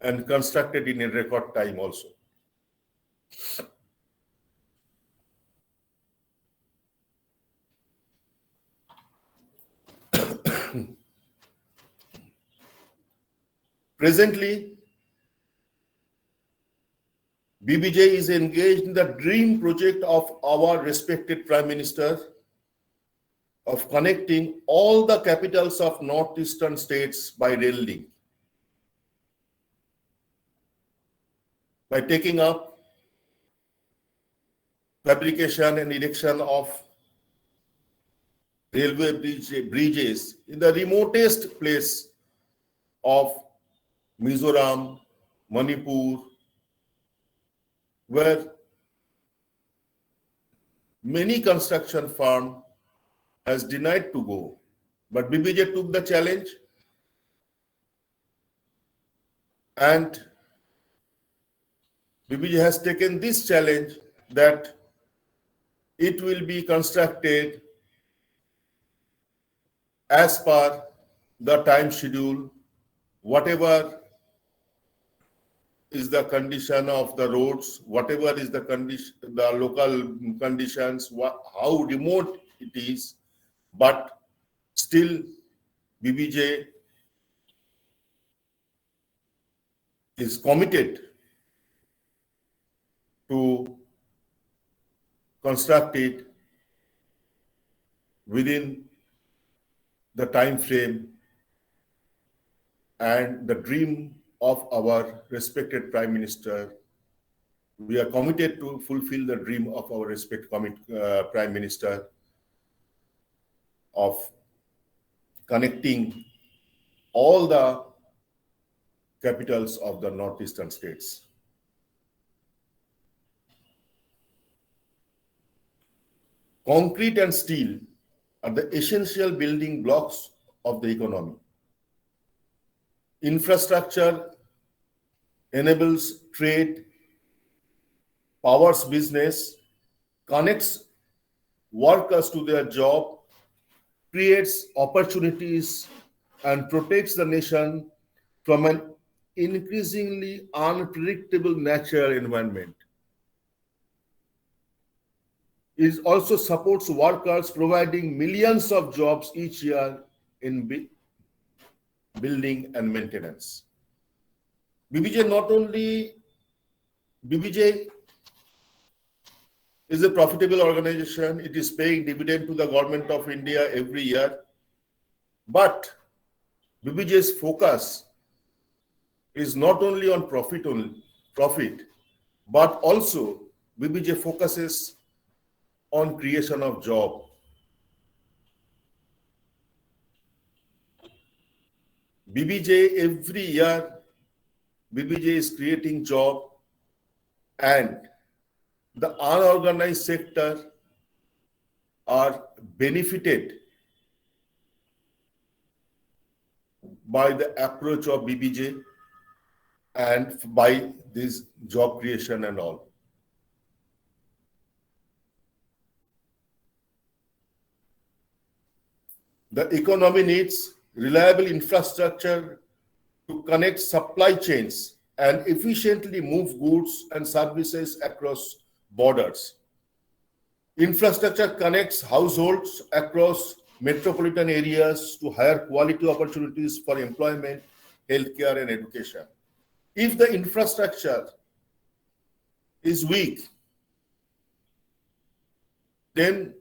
and constructed in a record time also. Presently, BBJ is engaged in the dream project of our respected Prime Minister of connecting all the capitals of northeastern states by rail link. By taking up fabrication and erection of railway bridges in the remotest place of Mizoram, Manipur, where many construction firm has denied to go. But BBJ took the challenge and BBJ has taken this challenge that it will be constructed as per the time schedule, whatever is the condition of the roads, whatever is the condition, the local conditions, how remote it is, but still BBJ is committed to construct it within the time frame and the dream of our respected Prime Minister. We are committed to fulfill the dream of our respected Prime Minister of connecting all the capitals of the northeastern states. Concrete and steel are the essential building blocks of the economy. Infrastructure enables trade, powers business, connects workers to their job, creates opportunities, and protects the nation from an increasingly unpredictable natural environment. It also supports workers, providing millions of jobs each year in building and maintenance. BBJ is a profitable organization. It is paying dividend to the government of India every year. But BBJ's focus is not only on profit, but also BBJ focuses on creation of job. Every year, BBJ is creating job, and the unorganized sector are benefited by the approach of BBJ and by this job creation and all. The economy needs reliable infrastructure to connect supply chains and efficiently move goods and services across borders. Infrastructure connects households across metropolitan areas to higher quality opportunities for employment, healthcare, and education. If the infrastructure is weak, then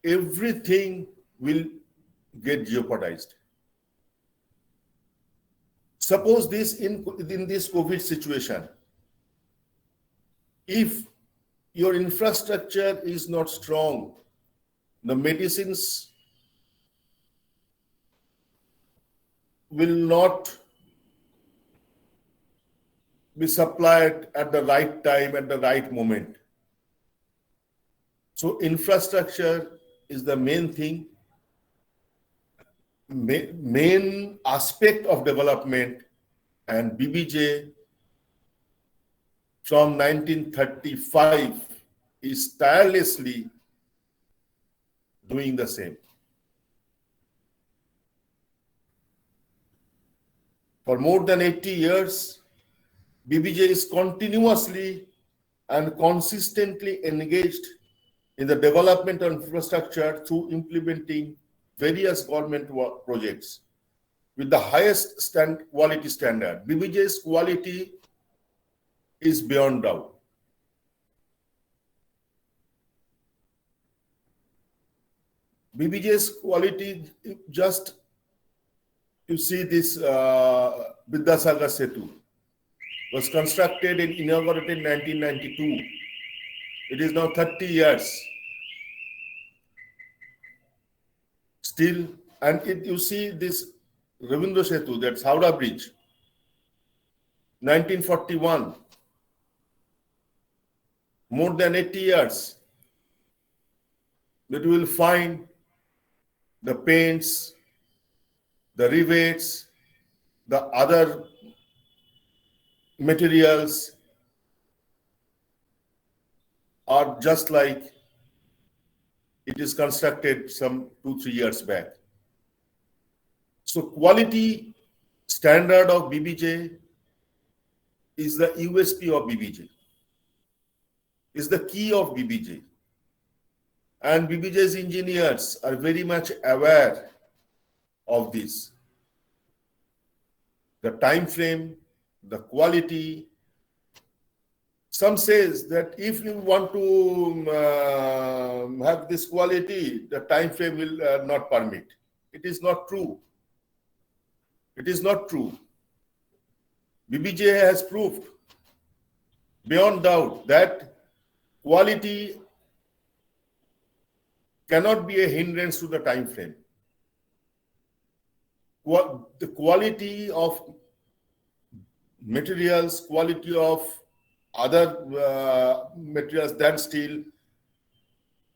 everything will get jeopardized. Suppose this in this COVID situation, if your infrastructure is not strong, the medicines will not be supplied at the right time, at the right moment. So infrastructure is the main thing, main aspect of development, and BBJ from 1935 is tirelessly doing the same. For more than 80 years, BBJ is continuously and consistently engaged in the development of infrastructure through implementing various government projects with the highest quality standard. BBJ's quality is beyond doubt. BBJ's quality, just you see this Vidyasagar Setu was constructed and inaugurated in 1992. It is now 30 years. Still, and you see this Ravindra Setu, that's Howrah Bridge, 1941, more than 80 years. That you will find the paints, the rivets, the other materials are just like it is constructed some 2-3 years back. So quality standard of BBJ is the USP of BBJ, is the key of BBJ. And BBJ's engineers are very much aware of this. The time frame, the quality. Some says that if you want to have this quality, the time frame will not permit. It is not true. It is not true. BBJ has proved beyond doubt that quality cannot be a hindrance to the time frame. The quality of materials, quality of other materials than steel,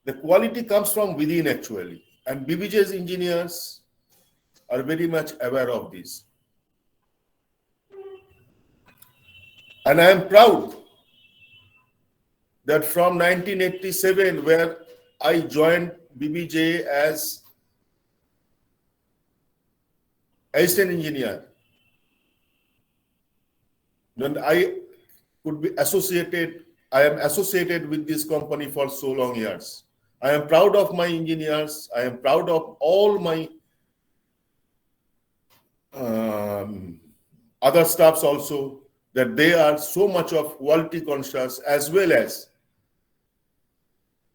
the quality comes from within actually. And BBJ's engineers are very much aware of this. And I am proud that from 1987, where I joined BBJ as assistant engineer, then I could be associated, I am associated with this company for so long years. I am proud of my engineers. I am proud of all my other staffs also, that they are so much of quality conscious as well as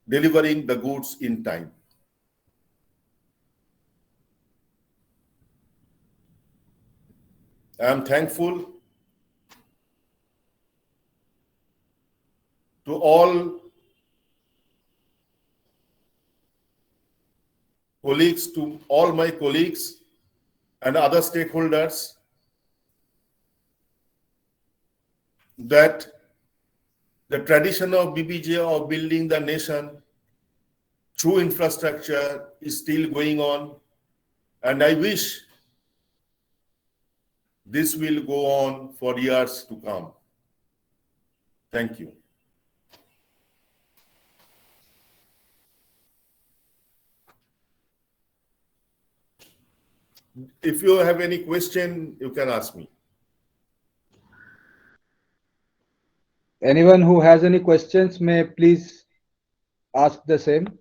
delivering the goods in time. I am thankful to all colleagues, to all my colleagues and other stakeholders, that the tradition of BBJ of building the nation through infrastructure is still going on. And I wish this will go on for years to come. Thank you. If you have any question, you can ask me. Anyone who has any questions may please ask the same.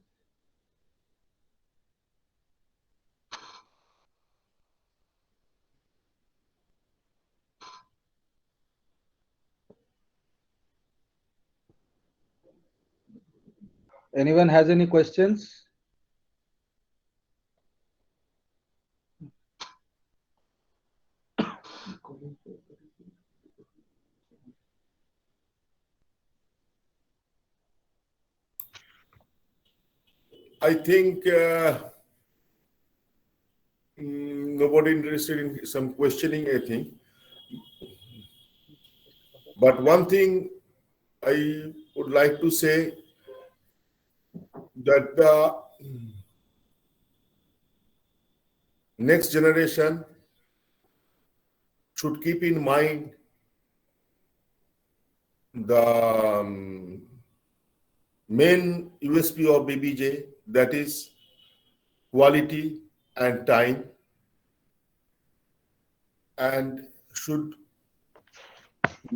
Anyone has any questions? I think nobody interested in some questioning, I think. But one thing I would like to say, that the next generation should keep in mind the main USP of BBJ, that is quality and time, and should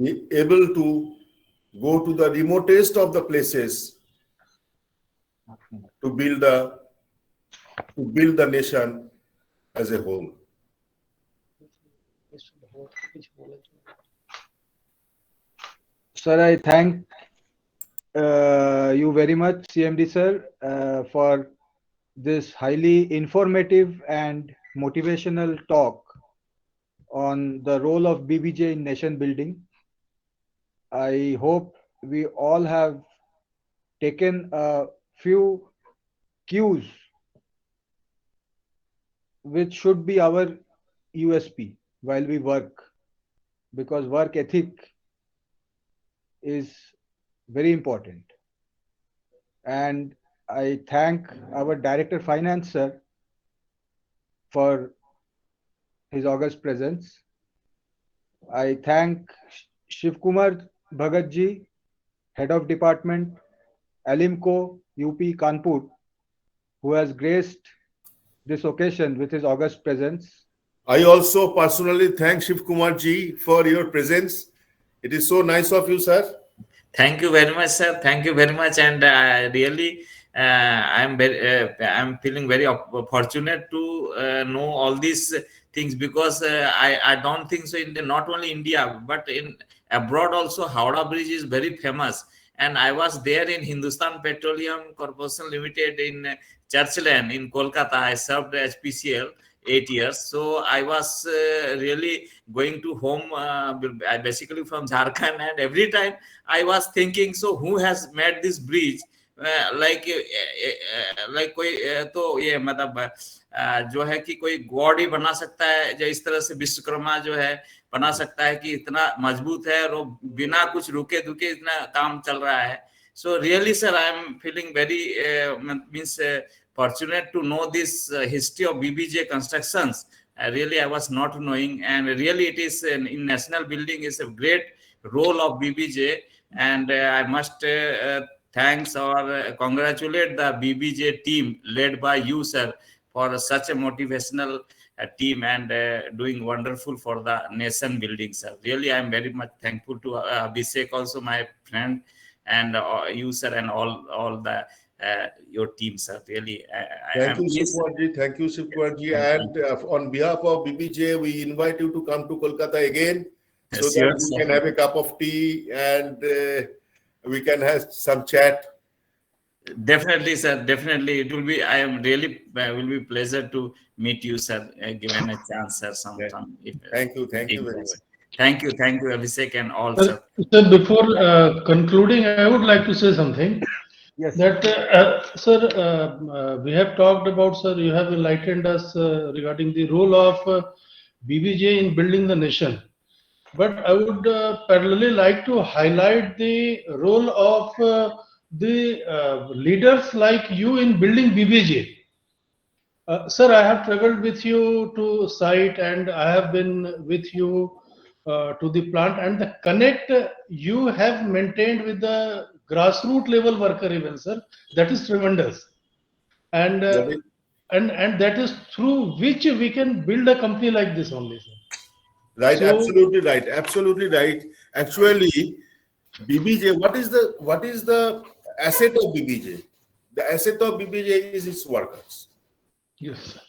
be able to go to the remotest of the places to build the nation as a whole. Sir, I thank you very much, CMD sir, for this highly informative and motivational talk on the role of BBJ in nation building. I hope we all have taken a few cues which should be our USP while we work, because work ethic is very important. And I thank our Director Finance sir for his august presence. I thank Shiv Kumar Bhagat ji, Head of Department, Alimco, UP Kanpur, who has graced this occasion with his august presence. I also personally thank Shiv Kumar ji for your presence. It is so nice of you, sir. Thank you very much, sir. Thank you very much, and really, I'm feeling very fortunate to know all these things, because I don't think so in not only India but in abroad also Howrah Bridge is very famous. And I was there in Hindustan Petroleum Corporation Limited in Churchland in Kolkata. I served as PCL 8 years. So I was really going to home, basically from Jharkhand, and every time I was thinking, so who has made this bridge? like कोई तो ये मतलब जो है कि कोई God ही बना सकता है, जो इस तरह से विश्वकर्मा जो है बना सकता है कि इतना मजबूत है और बिना कुछ रुके दुके इतना काम चल रहा है. So really, sir, I am feeling very fortunate to know this history of BBJ constructions. Really, I was not knowing, and really, it is in national building is a great role of BBJ, and I must thanks or congratulate the BBJ team led by you, sir, for such a motivational team and doing wonderful for the nation building, sir. Really, I am very much thankful to Abhishek, also my friend, and you, sir, and all the your team, sir. Really, thank you, Shivkumarji. Thank you, Shivkumarji. And on behalf of BBJ, we invite you to come to Kolkata again, so that we can have a cup of tea and we can have some chat. Definitely, sir. Definitely, it will be. I am really will be pleasure to meet you, sir. Given a chance, sir. Sometime. Thank you. Thank you very much. Thank you, Abhishek, and all, sir. Sir, before concluding, I would like to say something. Yes. That, sir, we have talked about, sir, you have enlightened us regarding the role of BBJ in building the nation. But I would parallelly like to highlight the role of the leaders like you in building BBJ. Sir, I have traveled with you to site, and I have been with you to the plant, and the connect you have maintained with the grassroots level worker even, sir, that is tremendous. And and that is through which we can build a company like this only, sir. Right, so, absolutely right. Actually, BBJ, what is the asset of BBJ? The asset of BBJ is its workers. Yes, sir.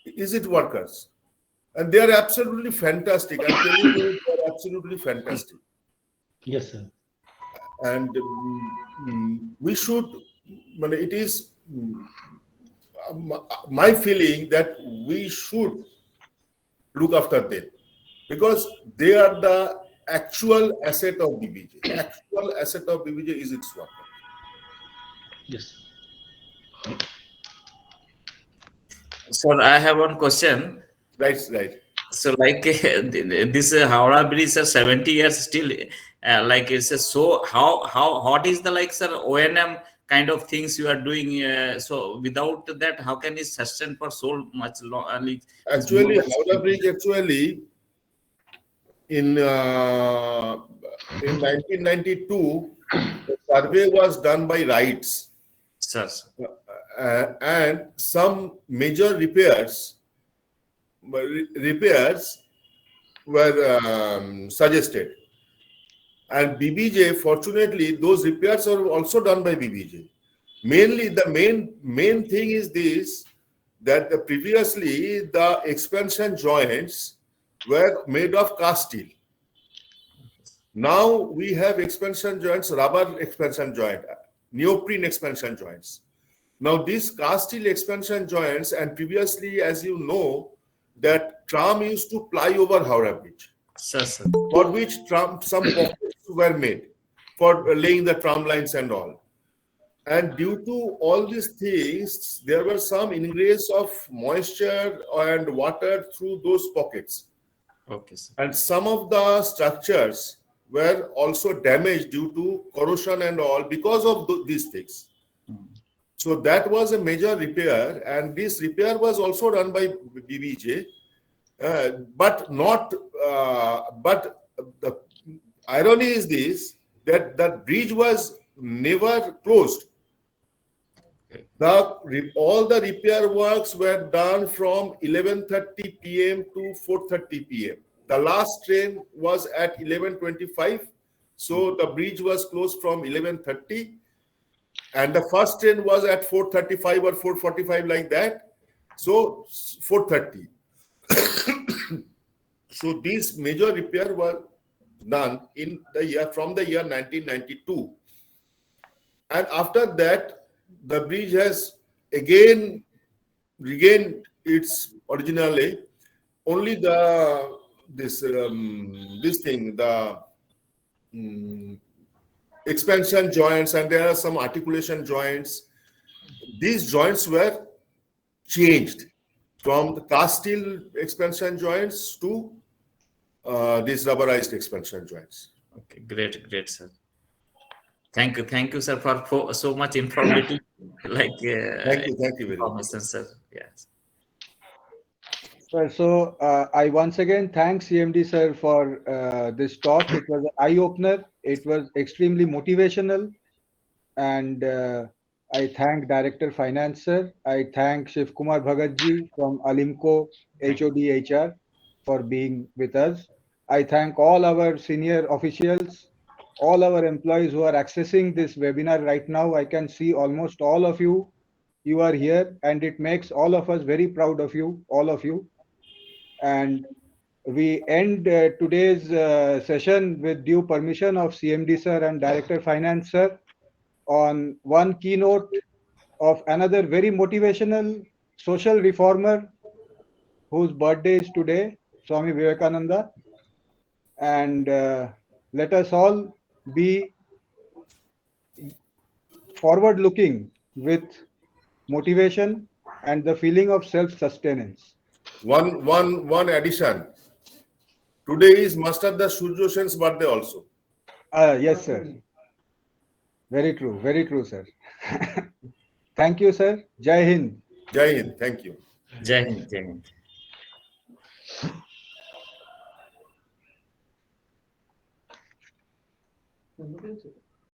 Is it workers? And they are absolutely fantastic. I'm telling you, they are absolutely fantastic. Yes, sir. And we should, it is my feeling that we should look after them, because they are the actual asset of BBJ. The actual asset of BBJ is its worker. Yes. So I have one question. Right. So like this Howrah Bridge, sir, 70 years still, like it's a, so what is the like, sir, O&M kind of things you are doing? So without that, how can it sustain for so much long? Actually, Howrah Bridge in 1992, the survey was done by RITES. Sir. And some major repairs were suggested. And BBJ, fortunately, those repairs are also done by BBJ. Mainly, the main thing is this, that previously the expansion joints were made of cast steel. Now we have expansion joints, rubber expansion joint, neoprene expansion joints. Now these cast steel expansion joints, and previously, as you know, that tram used to ply over Howrah Bridge, Sir, sir. for which some pockets were made for laying the tram lines and all. And due to all these things, there were some ingress of moisture and water through those pockets. Okay, sir. And some of the structures were also damaged due to corrosion and all because of these things. So that was a major repair, and this repair was also done by BBJ, but not. But the irony is this: that the bridge was never closed. All the repair works were done from 11:30 p.m. to 4:30 p.m. The last train was at 11:25, so the bridge was closed from 11:30, and the first train was at 4:35 or 4:45, like that. So 4:30. So these major repair were done in the year from the year 1992, and after that, the bridge has again regained its originally. Only this thing, the expansion joints, and there are some articulation joints. These joints were changed from the cast steel expansion joints to these rubberized expansion joints. Okay, great, sir. Thank you, sir, for so much informative, Thank you very much. information, sir. Yes. Sir, so I once again thank CMD sir for this talk. It was an eye opener. It was extremely motivational, and I thank Director Finance sir. I thank Shiv Kumar Bhagat ji from Alimco HOD HR for being with us. I thank all our senior officials, all our employees who are accessing this webinar right now. I can see almost all of you. You are here, and it makes all of us very proud of you, all of you. And we end today's session with due permission of CMD sir and Director Finance sir on one keynote of another very motivational social reformer whose birthday is today, Swami Vivekananda. And let us all be forward looking with motivation and the feeling of self-sustenance. One addition. Today is Master Das Surjo Sen's birthday also. Yes, sir. Very true, sir. Thank you, sir. Jai Hind. Jai Hind. Thank you. Jai Hind, Jai Hind.